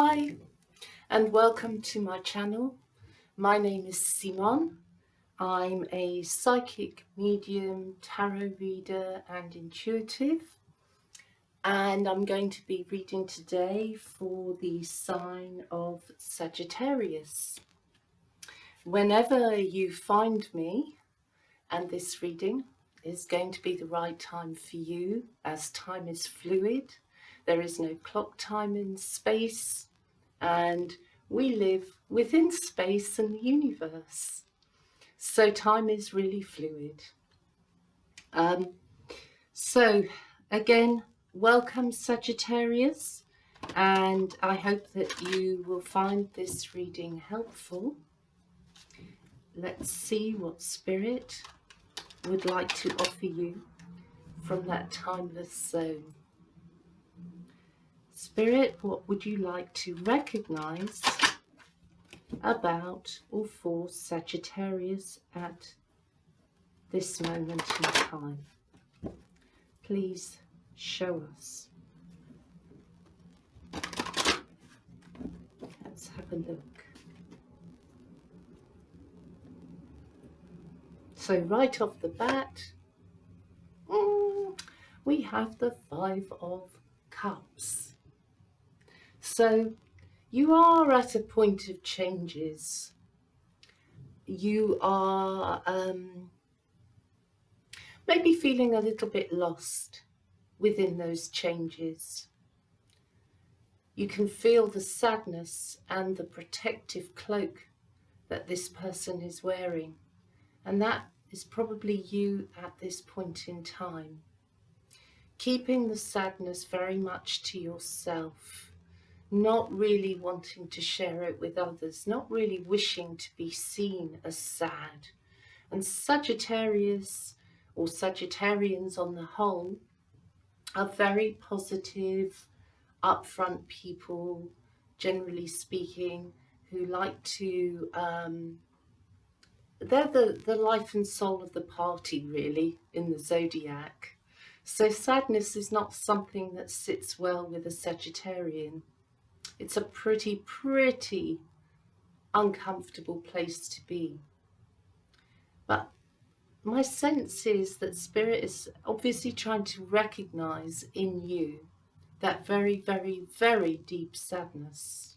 Hi and welcome to my channel. My name is Simon. I'm a psychic medium, tarot reader and intuitive, and I'm going to be reading today for the sign of Sagittarius. Whenever you find me, and this reading is going to be the right time for you, as time is fluid. There is no clock time in space, and we live within space and the universe. So time is really fluid. So again, welcome Sagittarius, and I hope that you will find this reading helpful. Let's see what Spirit would like to offer you from that timeless zone. Spirit, what would you like to recognize about or for Sagittarius at this moment in time? Please show us. Let's have a look. So right off the bat, we have the Five of Cups. So you are at a point of changes. You are maybe feeling a little bit lost within those changes. You can feel the sadness and the protective cloak that this person is wearing, and that is probably you at this point in time. Keeping the sadness very much to yourself, not really wanting to share it with others, not really wishing to be seen as sad. And Sagittarius, or Sagittarians on the whole, are very positive, upfront people, generally speaking, who like to, they're the life and soul of the party, really, in the zodiac. So sadness is not something that sits well with a Sagittarian. It's a pretty uncomfortable place to be. But my sense is that Spirit is obviously trying to recognize in you that very deep sadness.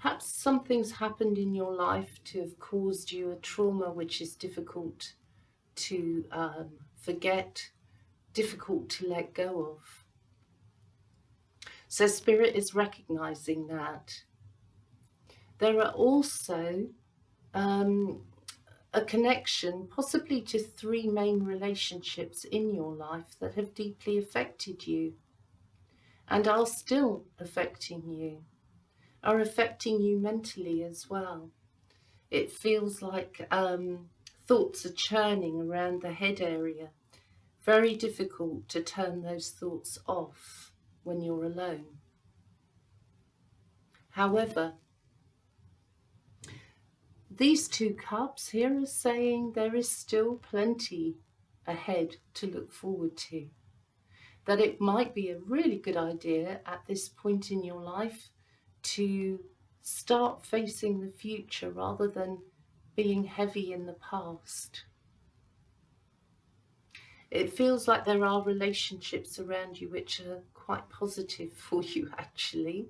Perhaps something's happened in your life to have caused you a trauma which is difficult to forget, difficult to let go of. So Spirit is recognizing that. There are also a connection possibly to three main relationships in your life that have deeply affected you and are still affecting you, are affecting you mentally as well. It feels like thoughts are churning around the head area. Very difficult to turn those thoughts off when you're alone. However, these two cups here are saying there is still plenty ahead to look forward to. That it might be a really good idea at this point in your life to start facing the future rather than being heavy in the past. It feels like there are relationships around you which are quite positive for you actually.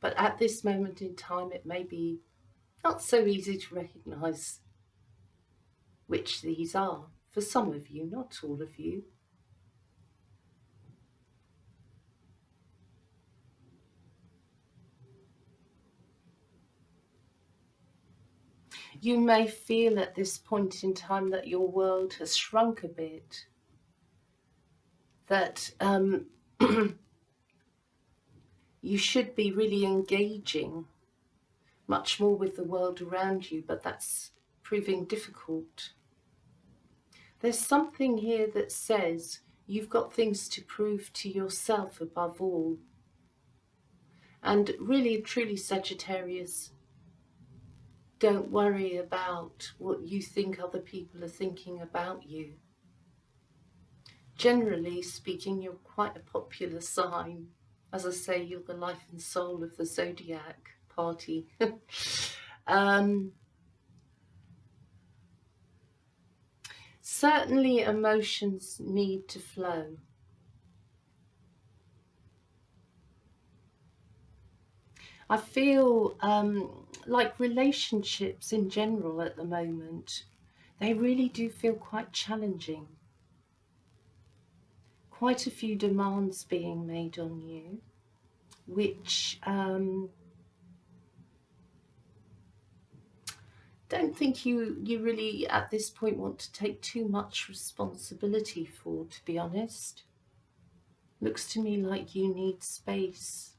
But at this moment in time it may be not so easy to recognise which these are. For some of you, not all of you. You may feel at this point in time that your world has shrunk a bit. That you should be really engaging much more with the world around you, but that's proving difficult. There's something here that says you've got things to prove to yourself above all. And really, truly, Sagittarius, don't worry about what you think other people are thinking about you. Generally speaking, you're quite a popular sign. As I say, you're the life and soul of the zodiac party. Certainly emotions need to flow. I feel like relationships in general at the moment, they really do feel quite challenging. Quite a few demands being made on you, which don't think you really at this point want to take too much responsibility for, to be honest. Looks to me like you need space.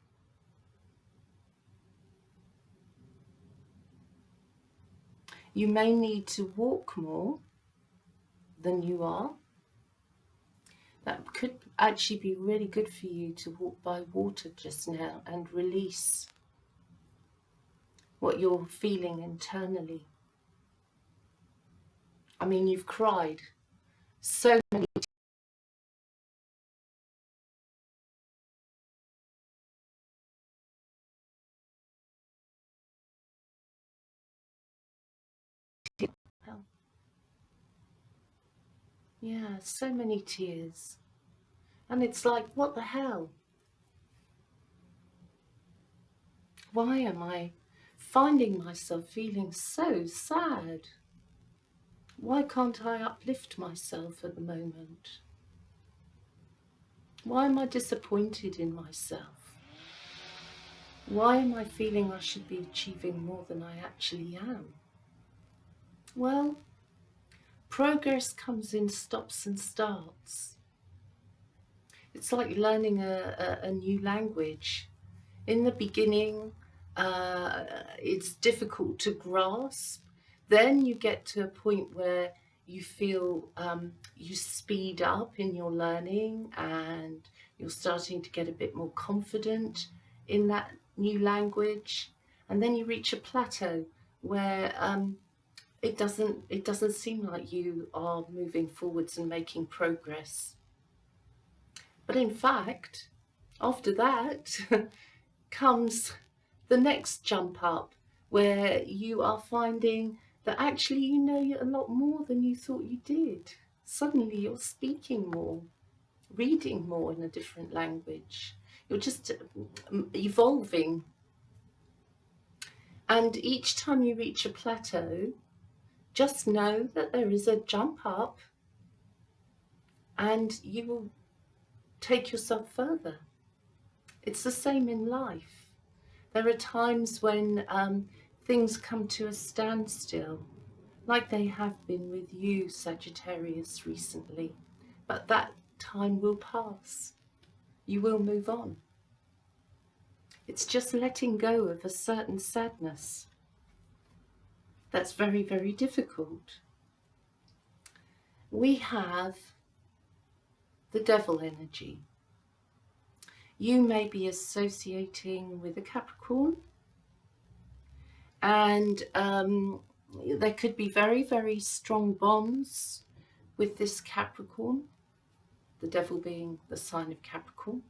You may need to walk more than you are. That could actually be really good for you to walk by water just now and release what you're feeling internally. I mean, you've cried so many tears. Yeah, so many tears. And it's like, what the hell? Why am I finding myself feeling so sad? Why can't I uplift myself at the moment? Why am I disappointed in myself? Why am I feeling I should be achieving more than I actually am? Well, progress comes in stops and starts. It's like learning a new language. In the beginning, it's difficult to grasp. Then you get to a point where you feel you speed up in your learning and you're starting to get a bit more confident in that new language. And then you reach a plateau where it doesn't seem like you are moving forwards and making progress. But in fact, after that comes the next jump up, where you are finding that actually you know a lot more than you thought you did. Suddenly you're speaking more, reading more in a different language. You're just evolving. And each time you reach a plateau, just know that there is a jump up and you will take yourself further. It's the same in life. There are times when things come to a standstill, like they have been with you, Sagittarius, recently. But that time will pass. You will move on. It's just letting go of a certain sadness. That's very, very difficult. We have the devil energy. You may be associating with a Capricorn, and there could be very, very strong bonds with this Capricorn, the devil being the sign of Capricorn.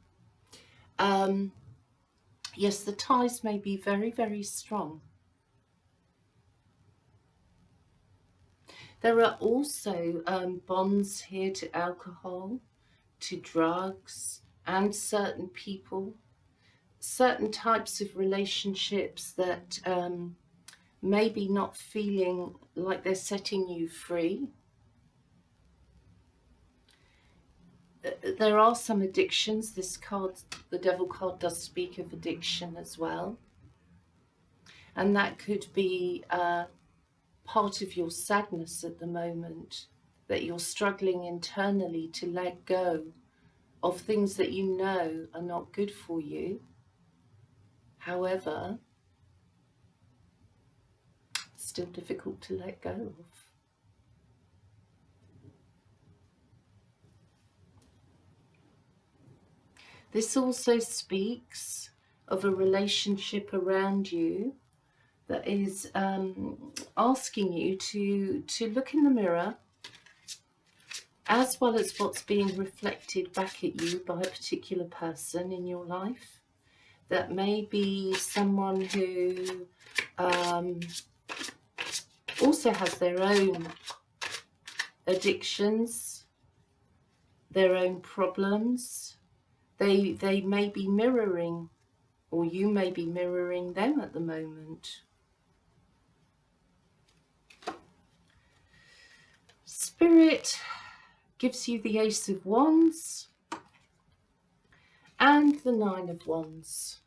Yes, the ties may be very, very strong. There are also bonds here to alcohol, to drugs, and certain people, certain types of relationships that maybe not feeling like they're setting you free. There are some addictions. This card, the devil card, does speak of addiction as well. And that could be part of your sadness at the moment, that you're struggling internally to let go of things that you know are not good for you. However, it's still difficult to let go of. This also speaks of a relationship around you that is asking you to look in the mirror as well as what's being reflected back at you by a particular person in your life. That may be someone who also has their own addictions, their own problems. They may be mirroring, or you may be mirroring them at the moment. Spirit gives you the Ace of Wands and the Nine of Wands.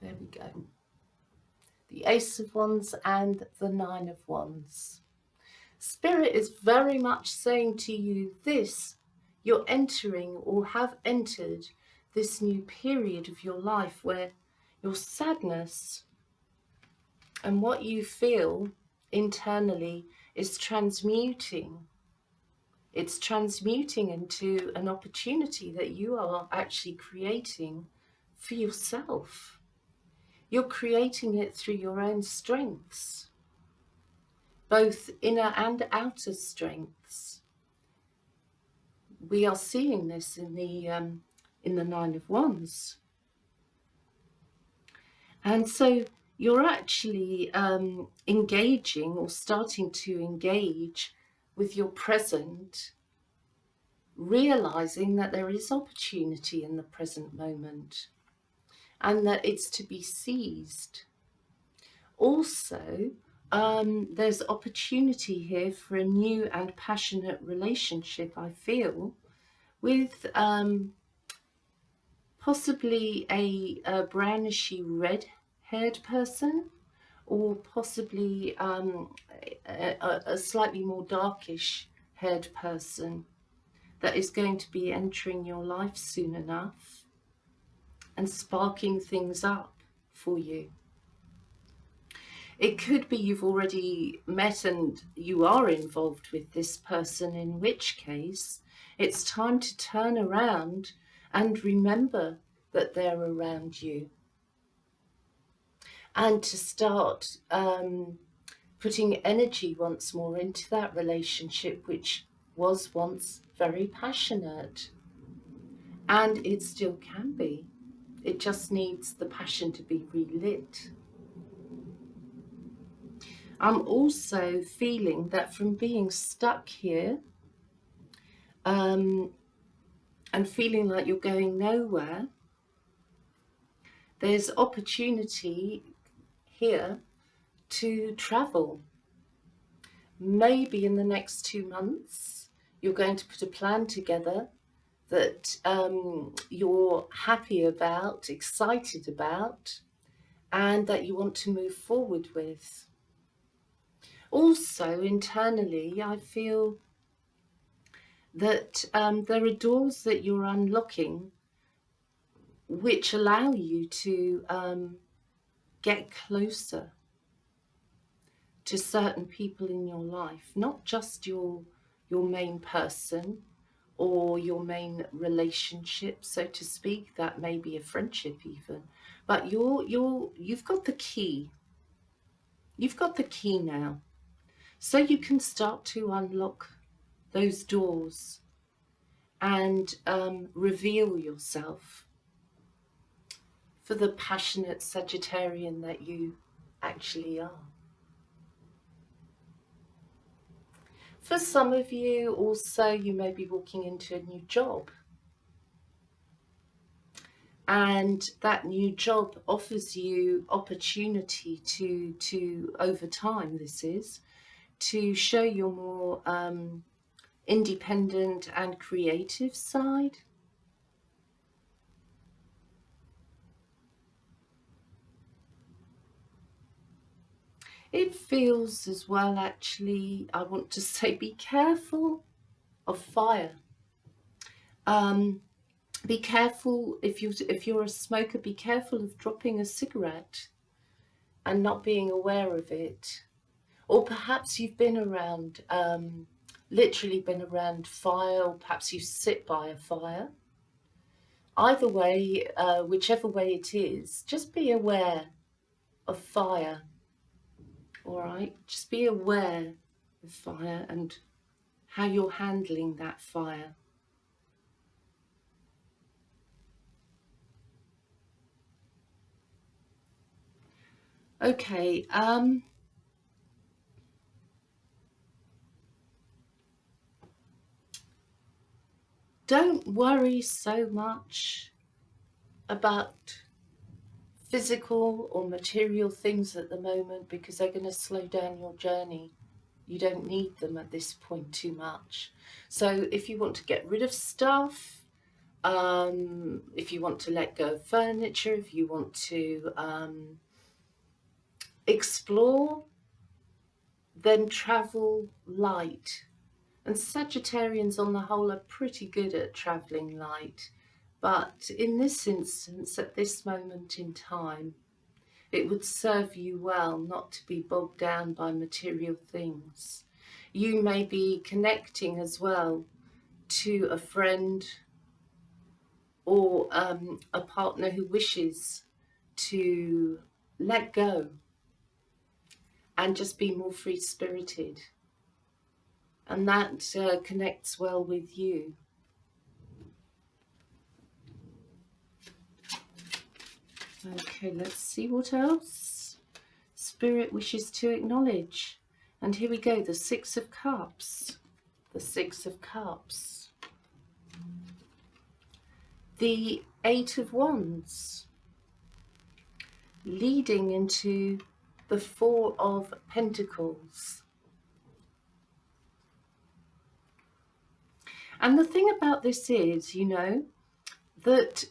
There we go. The Ace of Wands and the Nine of Wands. Spirit is very much saying to you this: you're entering or have entered this new period of your life where your sadness and what you feel internally is transmuting. It's transmuting into an opportunity that you are actually creating for yourself. You're creating it through your own strengths, both inner and outer strengths. We are seeing this in the Nine of Wands. And so you're actually engaging or starting to engage with your present, realizing that there is opportunity in the present moment and that it's to be seized. Also, there's opportunity here for a new and passionate relationship, I feel, with possibly a brownishy red-haired person, or possibly a slightly more darkish haired person that is going to be entering your life soon enough and sparking things up for you. It could be you've already met and you are involved with this person, in which case it's time to turn around and remember that they're around you, and to start putting energy once more into that relationship, which was once very passionate, and it still can be. It just needs the passion to be relit. I'm also feeling that from being stuck here and feeling like you're going nowhere, there's opportunity here to travel. Maybe in the next 2 months, you're going to put a plan together that you're happy about, excited about, and that you want to move forward with. Also, internally, I feel that there are doors that you're unlocking which allow you to get closer to certain people in your life, not just your main person or your main relationship, so to speak. That may be a friendship even, but you've got the key. You've got the key now, so you can start to unlock those doors and reveal yourself for the passionate Sagittarian that you actually are. For some of you also, you may be walking into a new job, and that new job offers you opportunity to over time, this is, to show your more independent and creative side. It feels as well, actually, I want to say, be careful of fire. Be careful, if you're a smoker, be careful of dropping a cigarette and not being aware of it. Or perhaps you've been around, literally been around fire, or perhaps you sit by a fire. Either way, whichever way it is, just be aware of fire. All right, just be aware of fire and how you're handling that fire. Okay, don't worry so much about physical or material things at the moment, because they're going to slow down your journey. You don't need them at this point too much. So if you want to get rid of stuff, if you want to let go of furniture, if you want to explore, then travel light. And Sagittarians on the whole are pretty good at travelling light. But in this instance, at this moment in time, it would serve you well not to be bogged down by material things. You may be connecting as well to a friend or a partner who wishes to let go and just be more free-spirited. And that connects well with you. Okay, let's see what else Spirit wishes to acknowledge. And here we go, the Six of Cups. The Six of Cups. The Eight of Wands. Leading into the Four of Pentacles. And the thing about this is, you know, that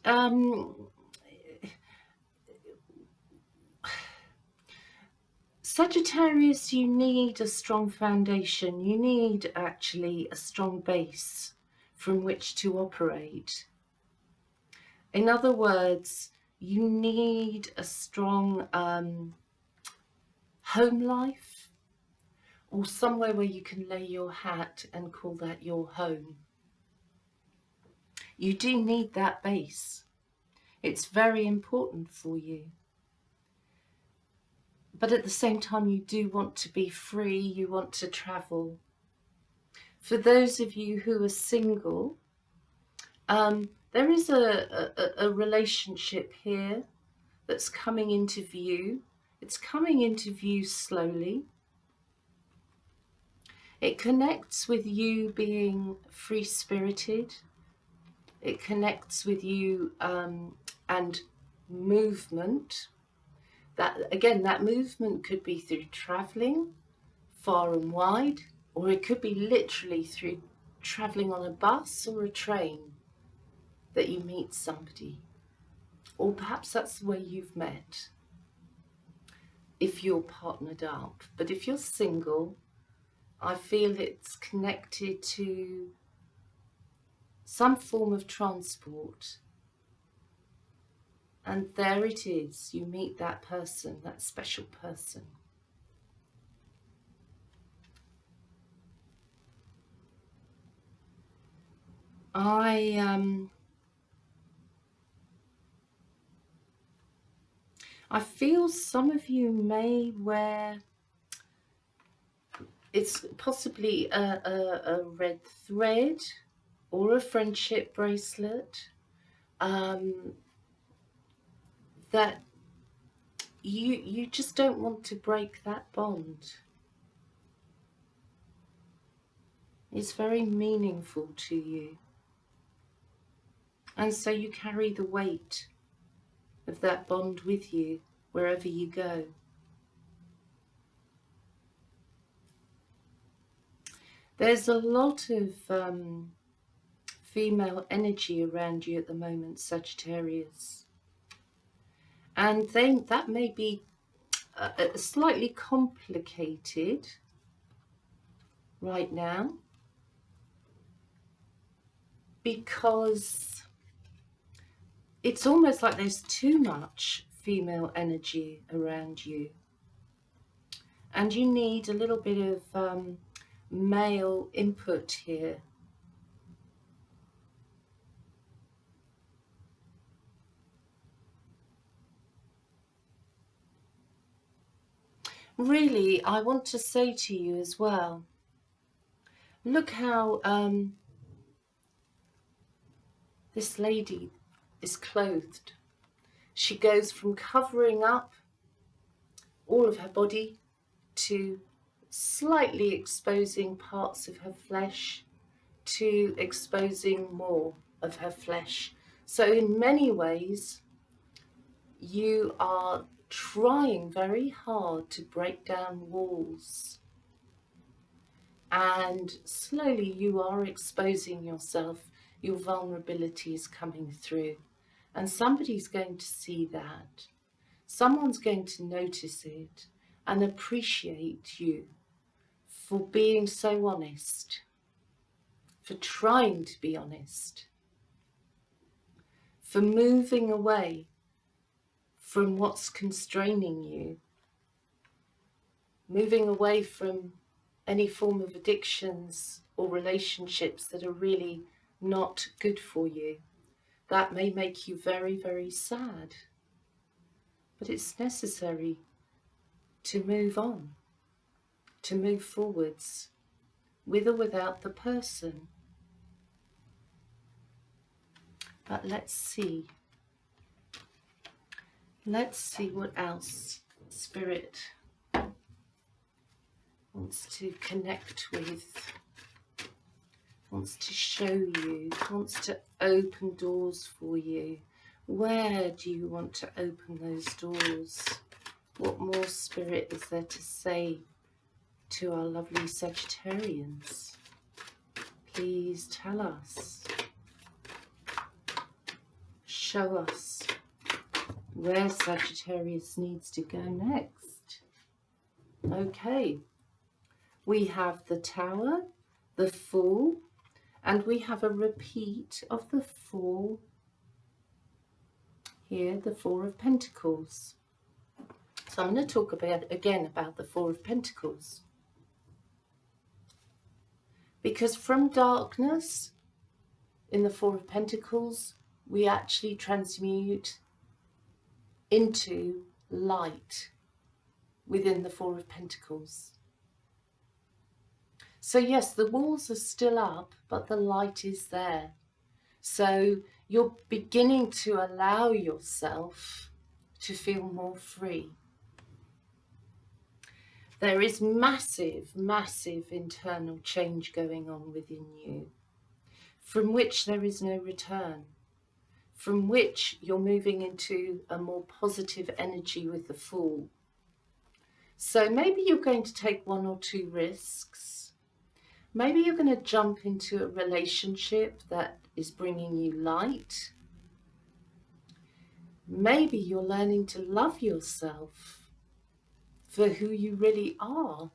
Sagittarius, you need a strong foundation. You need actually a strong base from which to operate. In other words, you need a strong home life, or somewhere where you can lay your hat and call that your home. You do need that base. It's very important for you. But at the same time, you do want to be free, you want to travel. For those of you who are single, there is a relationship here that's coming into view. It's coming into view slowly. It connects with you being free-spirited. It connects with you and movement. That, again, that movement could be through travelling far and wide, or it could be literally through travelling on a bus or a train that you meet somebody. Or perhaps that's the way you've met, if you're partnered up. But if you're single, I feel it's connected to some form of transport. And there it is, you meet that person, that special person. I feel some of you may wear, it's possibly a red thread or a friendship bracelet, that you just don't want to break that bond. It's very meaningful to you. And so you carry the weight of that bond with you wherever you go. There's a lot of female energy around you at the moment, Sagittarius. And then that may be slightly complicated right now, because it's almost like there's too much female energy around you. And you need a little bit of male input here. Really, I want to say to you as well Look how this lady is clothed. She goes from covering up all of her body to slightly exposing parts of her flesh to exposing more of her flesh. So in many ways, you are trying very hard to break down walls, and slowly you are exposing yourself. Your vulnerability is coming through, and somebody's going to see that. Someone's going to notice it and appreciate you for being so honest, for trying to be honest, for moving away from what's constraining you, moving away from any form of addictions or relationships that are really not good for you. That may make you very, very sad, but it's necessary to move on, to move forwards, with or without the person. But let's see what else Spirit wants to connect with, wants to show you, wants to open doors for you. Where do you want to open those doors? What more Spirit is there to say to our lovely Sagittarians? Please tell us. Show us where Sagittarius needs to go next. Okay, we have the Tower, the Fool, and we have a repeat of the Fool here, the Four of Pentacles. So I'm going to talk again about the Four of Pentacles. Because from darkness in the Four of Pentacles, we actually transmute into light within the Four of Pentacles. So yes, the walls are still up, but the light is there. So you're beginning to allow yourself to feel more free. There is massive, massive internal change going on within you, from which there is no return, from which you're moving into a more positive energy with the Fool. So maybe you're going to take one or two risks. Maybe you're going to jump into a relationship that is bringing you light. Maybe you're learning to love yourself for who you really are,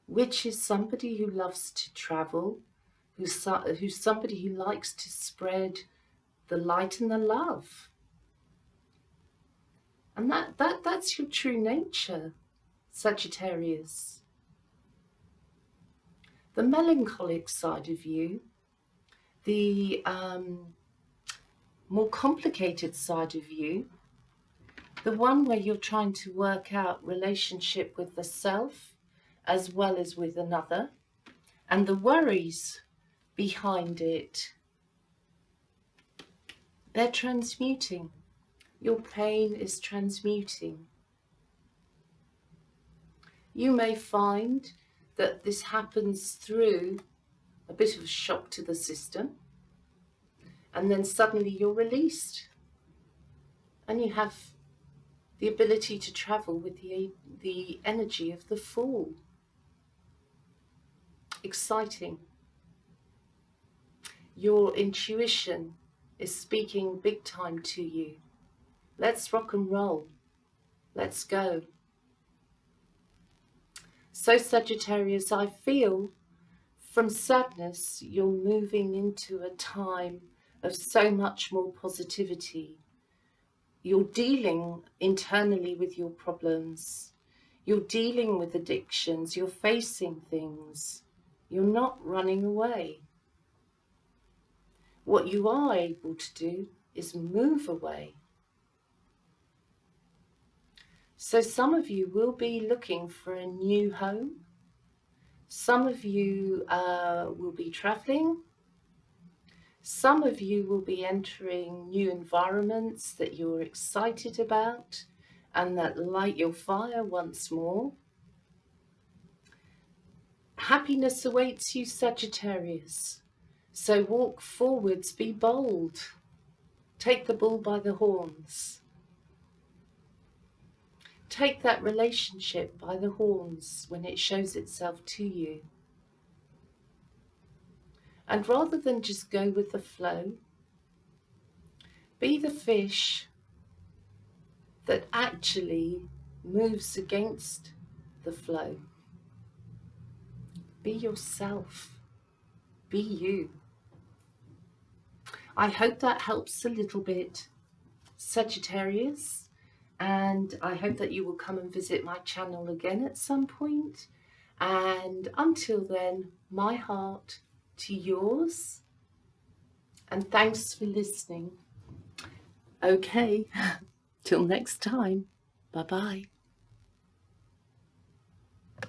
which is somebody who loves to travel, who's somebody who likes to spread the light and the love. And that's your true nature, Sagittarius. The melancholic side of you, the more complicated side of you, the one where you're trying to work out relationship with the self as well as with another, and the worries behind it, they're transmuting. Your pain is transmuting. You may find that this happens through a bit of a shock to the system, and then suddenly you're released and you have the ability to travel with the energy of the Fool. Exciting. Your intuition is speaking big time to you. Let's rock and roll. Let's go. So Sagittarius, I feel from sadness you're moving into a time of so much more positivity. You're dealing internally with your problems. You're dealing with addictions. You're facing things. You're not running away. What you are able to do is move away. So some of you will be looking for a new home. Some of you will be traveling. Some of you will be entering new environments that you're excited about and that light your fire once more. Happiness awaits you, Sagittarius. So walk forwards, be bold. Take the bull by the horns. Take that relationship by the horns when it shows itself to you. And rather than just go with the flow, be the fish that actually moves against the flow. Be yourself. Be you. I hope that helps a little bit, Sagittarius, and I hope that you will come and visit my channel again at some point. And until then, my heart to yours, and thanks for listening. Okay, till next time, bye-bye.